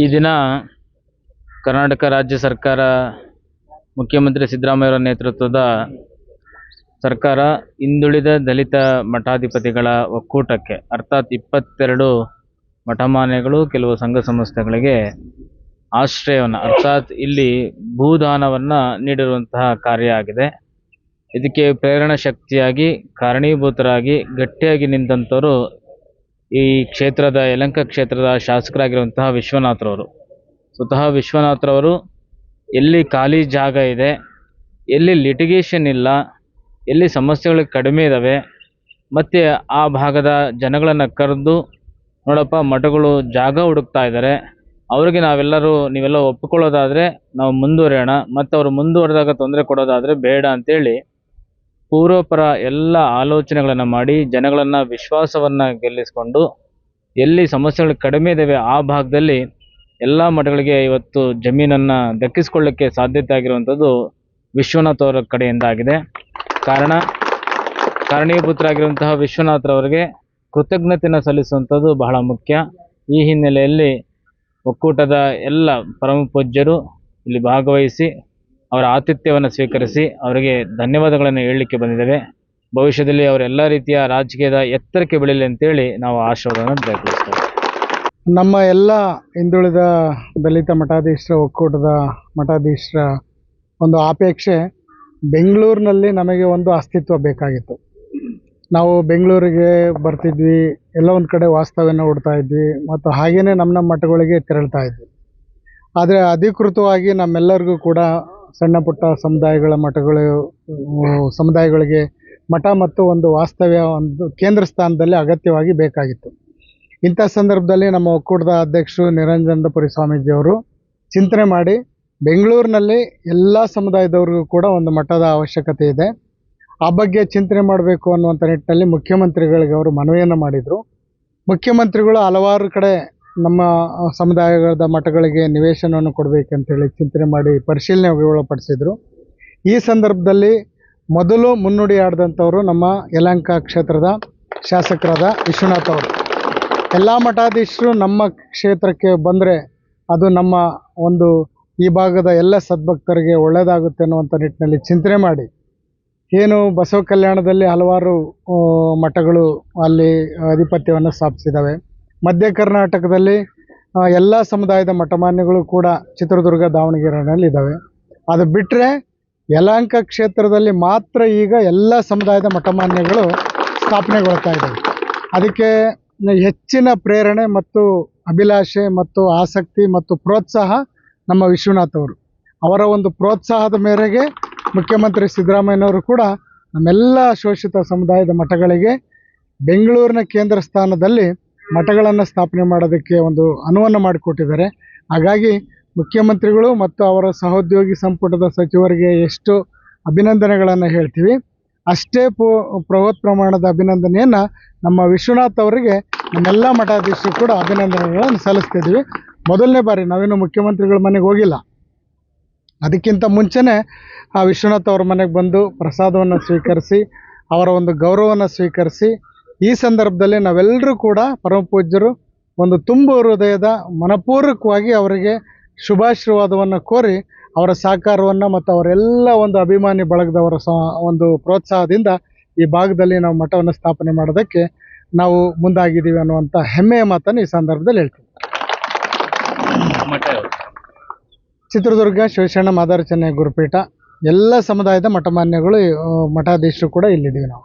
ಈ ದಿನ ಕರ್ನಾಟಕ ರಾಜ್ಯ ಸರ್ಕಾರ ಮುಖ್ಯಮಂತ್ರಿ ಸಿದ್ದರಾಮಯ್ಯವರ ನೇತೃತ್ವದ ಸರ್ಕಾರ ಹಿಂದುಳಿದ ದಲಿತ ಮಠಾಧಿಪತಿಗಳ ಒಕ್ಕೂಟಕ್ಕೆ ಅರ್ಥಾತ್ 22 ಮಠಮಾನ್ಯಗಳು ಕೆಲವು ಸಂಘ ಸಂಸ್ಥೆಗಳಿಗೆ ಆಶ್ರಯವನ್ನು ಅರ್ಥಾತ್ ಇಲ್ಲಿ ಭೂದಾನವನ್ನು ನೀಡಿರುವಂತಹ ಕಾರ್ಯ ಆಗಿದೆ. ಇದಕ್ಕೆ ಪ್ರೇರಣಾ ಶಕ್ತಿಯಾಗಿ ಕಾರಣೀಭೂತರಾಗಿ ಗಟ್ಟಿಯಾಗಿ ನಿಂತಂಥವರು ಈ ಕ್ಷೇತ್ರದ ಯಲಹಂಕ ಕ್ಷೇತ್ರದ ಶಾಸಕರಾಗಿರುವಂತಹ ವಿಶ್ವನಾಥ್ರವರು. ಸ್ವತಃ ವಿಶ್ವನಾಥ್ರವರು ಎಲ್ಲಿ ಖಾಲಿ ಜಾಗ ಇದೆ, ಎಲ್ಲಿ ಲಿಟಿಗೇಷನ್ ಇಲ್ಲ, ಎಲ್ಲಿ ಸಮಸ್ಯೆಗಳು ಕಡಿಮೆ ಇದ್ದಾವೆ, ಮತ್ತು ಆ ಭಾಗದ ಜನಗಳನ್ನು ಕರೆದು ನೋಡಪ್ಪ ಮಠಗಳು ಜಾಗ ಹುಡುಕ್ತಾ ಇದ್ದಾರೆ, ಅವ್ರಿಗೆ ನೀವೆಲ್ಲ ಒಪ್ಪಿಕೊಳ್ಳೋದಾದರೆ ನಾವು ಮುಂದುವರಿಯೋಣ, ಮತ್ತು ಅವರು ಮುಂದುವರೆದಾಗ ತೊಂದರೆ ಕೊಡೋದಾದರೆ ಬೇಡ ಅಂತೇಳಿ ಪೂರ್ವಪರ ಎಲ್ಲ ಆಲೋಚನೆಗಳನ್ನು ಮಾಡಿ ಜನಗಳನ್ನು ವಿಶ್ವಾಸವನ್ನು ಗೆಲ್ಲಿಸಿಕೊಂಡು ಎಲ್ಲಿ ಸಮಸ್ಯೆಗಳು ಕಡಿಮೆ ಇದ್ದಾವೆ ಆ ಭಾಗದಲ್ಲಿ ಎಲ್ಲ ಮಠಗಳಿಗೆ ಇವತ್ತು ಜಮೀನನ್ನು ದಕ್ಕಿಸ್ಕೊಳ್ಳೋಕ್ಕೆ ಸಾಧ್ಯತೆ ಆಗಿರುವಂಥದ್ದು ವಿಶ್ವನಾಥ್ ಅವರ ಕಡೆಯಿಂದ ಆಗಿದೆ. ಕಾರಣೀಭೂತರಾಗಿರುವಂತಹ ವಿಶ್ವನಾಥ್ರವರಿಗೆ ಕೃತಜ್ಞತೆಯನ್ನು ಸಲ್ಲಿಸುವಂಥದ್ದು ಬಹಳ ಮುಖ್ಯ. ಈ ಹಿನ್ನೆಲೆಯಲ್ಲಿ ಒಕ್ಕೂಟದ ಎಲ್ಲ ಪರಮ ಪೂಜ್ಯರು ಇಲ್ಲಿ ಭಾಗವಹಿಸಿ ಅವರ ಆತಿಥ್ಯವನ್ನು ಸ್ವೀಕರಿಸಿ ಅವರಿಗೆ ಧನ್ಯವಾದಗಳನ್ನು ಹೇಳಲಿಕ್ಕೆ ಬಂದಿದ್ದೇವೆ. ಭವಿಷ್ಯದಲ್ಲಿ ಅವರೆಲ್ಲ ರೀತಿಯ ರಾಜಕೀಯದ ಎತ್ತರಕ್ಕೆ ಬೆಳೀಲಿ ಅಂತೇಳಿ ನಾವು ಆಶೀರ್ವಾದವನ್ನು ಪ್ರಯತ್ನಿಸ್ತೇವೆ. ನಮ್ಮ ಎಲ್ಲ ಹಿಂದುಳಿದ ದಲಿತ ಮಠಾಧೀಶರ ಒಕ್ಕೂಟದ ಮಠಾಧೀಶರ ಒಂದು ಅಪೇಕ್ಷೆ, ಬೆಂಗಳೂರಿನಲ್ಲಿ ನಮಗೆ ಒಂದು ಅಸ್ತಿತ್ವ ಬೇಕಾಗಿತ್ತು. ನಾವು ಬೆಂಗಳೂರಿಗೆ ಬರ್ತಿದ್ವಿ, ಎಲ್ಲ ಒಂದು ಕಡೆ ವಾಸ್ತವ್ಯನ ಹೂಡ್ತಾ ಇದ್ವಿ, ಮತ್ತು ಹಾಗೆಯೇ ನಮ್ಮ ಮಠಗಳಿಗೆ ತೆರಳ್ತಾ ಇದ್ವಿ. ಆದರೆ ಅಧಿಕೃತವಾಗಿ ನಮ್ಮೆಲ್ಲರಿಗೂ ಕೂಡ ಸಣ್ಣ ಪುಟ್ಟ ಸಮುದಾಯಗಳಿಗೆ ಮಠ ಮತ್ತು ಒಂದು ವಾಸ್ತವ್ಯ ಒಂದು ಕೇಂದ್ರ ಸ್ಥಾನದಲ್ಲಿ ಅಗತ್ಯವಾಗಿ ಬೇಕಾಗಿತ್ತು. ಇಂಥ ಸಂದರ್ಭದಲ್ಲಿ ನಮ್ಮ ಒಕ್ಕೂಟದ ಅಧ್ಯಕ್ಷರು ನಿರಂಜನಪುರಿ ಸ್ವಾಮೀಜಿಯವರು ಚಿಂತನೆ ಮಾಡಿ ಬೆಂಗಳೂರಿನಲ್ಲಿ ಎಲ್ಲ ಸಮುದಾಯದವ್ರಿಗೂ ಕೂಡ ಒಂದು ಮಠದ ಅವಶ್ಯಕತೆ ಇದೆ, ಆ ಬಗ್ಗೆ ಚಿಂತನೆ ಮಾಡಬೇಕು ಅನ್ನುವಂಥ ನಿಟ್ಟಿನಲ್ಲಿ ಮುಖ್ಯಮಂತ್ರಿಗಳಿಗೆ ಅವರು ಮನವಿಯನ್ನು ಮಾಡಿದರು. ಮುಖ್ಯಮಂತ್ರಿಗಳು ಹಲವಾರು ಕಡೆ ನಮ್ಮ ಸಮುದಾಯದ ಮಠಗಳಿಗೆ ನಿವೇಶನವನ್ನು ಕೊಡಬೇಕಂತೇಳಿ ಚಿಂತನೆ ಮಾಡಿ ಪರಿಶೀಲನೆಗೆ ಒಳಪಡಿಸಿದರು. ಈ ಸಂದರ್ಭದಲ್ಲಿ ಮೊದಲು ಮುನ್ನುಡಿ ಆಡಿದಂಥವರು ನಮ್ಮ ಯಲಹಂಕ ಕ್ಷೇತ್ರದ ಶಾಸಕರಾದ ವಿಶ್ವನಾಥ್ ಅವರು. ಎಲ್ಲ ಮಠಾಧೀಶರು ನಮ್ಮ ಕ್ಷೇತ್ರಕ್ಕೆ ಬಂದರೆ ಅದು ನಮ್ಮ ಒಂದು ಈ ಭಾಗದ ಎಲ್ಲ ಸದ್ಭಕ್ತರಿಗೆ ಒಳ್ಳೆಯದಾಗುತ್ತೆ ಅನ್ನುವಂಥ ನಿಟ್ಟಿನಲ್ಲಿ ಚಿಂತನೆ ಮಾಡಿ, ಏನು ಬಸವ ಕಲ್ಯಾಣದಲ್ಲಿ ಹಲವಾರು ಮಠಗಳು ಅಲ್ಲಿ ಆಧಿಪತ್ಯವನ್ನು ಸ್ಥಾಪಿಸಿದ್ದಾವೆ. ಮಧ್ಯ ಕರ್ನಾಟಕದಲ್ಲಿ ಎಲ್ಲ ಸಮುದಾಯದ ಮಠಮಾನ್ಯಗಳು ಕೂಡ ಚಿತ್ರದುರ್ಗ ದಾವಣಗೆರೆಯಲ್ಲಿ ಇದ್ದಾವೆ. ಅದು ಬಿಟ್ಟರೆ ಯಲಹಂಕ ಕ್ಷೇತ್ರದಲ್ಲಿ ಮಾತ್ರ ಈಗ ಎಲ್ಲ ಸಮುದಾಯದ ಮಠಮಾನ್ಯಗಳು ಸ್ಥಾಪನೆಗೊಳ್ತಾ ಇದ್ದಾವೆ. ಅದಕ್ಕೆ ಹೆಚ್ಚಿನ ಪ್ರೇರಣೆ ಮತ್ತು ಅಭಿಲಾಷೆ ಮತ್ತು ಆಸಕ್ತಿ ಮತ್ತು ಪ್ರೋತ್ಸಾಹ ನಮ್ಮ ವಿಶ್ವನಾಥ್ ಅವರು. ಅವರ ಒಂದು ಪ್ರೋತ್ಸಾಹದ ಮೇರೆಗೆ ಮುಖ್ಯಮಂತ್ರಿ ಸಿದ್ದರಾಮಯ್ಯನವರು ಕೂಡ ನಮ್ಮೆಲ್ಲ ಶೋಷಿತ ಸಮುದಾಯದ ಮಠಗಳಿಗೆ ಬೆಂಗಳೂರಿನ ಕೇಂದ್ರ ಸ್ಥಾನದಲ್ಲಿ ಮಠಗಳನ್ನು ಸ್ಥಾಪನೆ ಮಾಡೋದಕ್ಕೆ ಒಂದು ಅನುವನ್ನು ಮಾಡಿಕೊಟ್ಟಿದ್ದಾರೆ. ಹಾಗಾಗಿ ಮುಖ್ಯಮಂತ್ರಿಗಳು ಮತ್ತು ಅವರ ಸಹೋದ್ಯೋಗಿ ಸಂಪುಟದ ಸಚಿವರಿಗೆ ಎಷ್ಟು ಅಭಿನಂದನೆಗಳನ್ನು ಹೇಳ್ತೀವಿ, ಅಷ್ಟೇ ಬೃಹತ್ ಪ್ರಮಾಣದ ಅಭಿನಂದನೆಯನ್ನು ನಮ್ಮ ವಿಶ್ವನಾಥ್ ಅವರಿಗೆ ನಮ್ಮೆಲ್ಲ ಮಠಾಧೀಶರು ಕೂಡ ಅಭಿನಂದನೆಗಳನ್ನು ಸಲ್ಲಿಸ್ತಿದ್ವಿ. ಮೊದಲನೇ ಬಾರಿ ನಾವೇನು ಮುಖ್ಯಮಂತ್ರಿಗಳ ಮನೆಗೆ ಹೋಗಿಲ್ಲ, ಅದಕ್ಕಿಂತ ಮುಂಚೆನೇ ಆ ವಿಶ್ವನಾಥ್ ಅವ್ರ ಮನೆಗೆ ಬಂದು ಪ್ರಸಾದವನ್ನು ಸ್ವೀಕರಿಸಿ ಅವರ ಒಂದು ಗೌರವವನ್ನು ಸ್ವೀಕರಿಸಿ, ಈ ಸಂದರ್ಭದಲ್ಲಿ ನಾವೆಲ್ಲರೂ ಕೂಡ ಪರಮ ಪೂಜ್ಯರು ಒಂದು ತುಂಬ ಹೃದಯದ ಮನಪೂರ್ವಕವಾಗಿ ಅವರಿಗೆ ಶುಭಾಶೀರ್ವಾದವನ್ನು ಕೋರಿ ಅವರ ಸಹಕಾರವನ್ನು ಮತ್ತು ಅವರೆಲ್ಲ ಒಂದು ಅಭಿಮಾನಿ ಬಳಗದವರ ಒಂದು ಪ್ರೋತ್ಸಾಹದಿಂದ ಈ ಭಾಗದಲ್ಲಿ ನಾವು ಮಠವನ್ನು ಸ್ಥಾಪನೆ ಮಾಡೋದಕ್ಕೆ ನಾವು ಮುಂದಾಗಿದ್ದೀವಿ ಅನ್ನುವಂಥ ಹೆಮ್ಮೆಯ ಮಾತನ್ನು ಈ ಸಂದರ್ಭದಲ್ಲಿ ಹೇಳ್ತೀವಿ. ಚಿತ್ರದುರ್ಗ ಶಿವಶರಣ ಮಾದಾರ ಚೆನ್ನೈ ಗುರುಪೀಠ ಎಲ್ಲ ಸಮುದಾಯದ ಮಠಮಾನ್ಯಗಳು ಮಠಾಧೀಶರು ಕೂಡ ಇಲ್ಲಿದ್ದೀವಿ ನಾವು.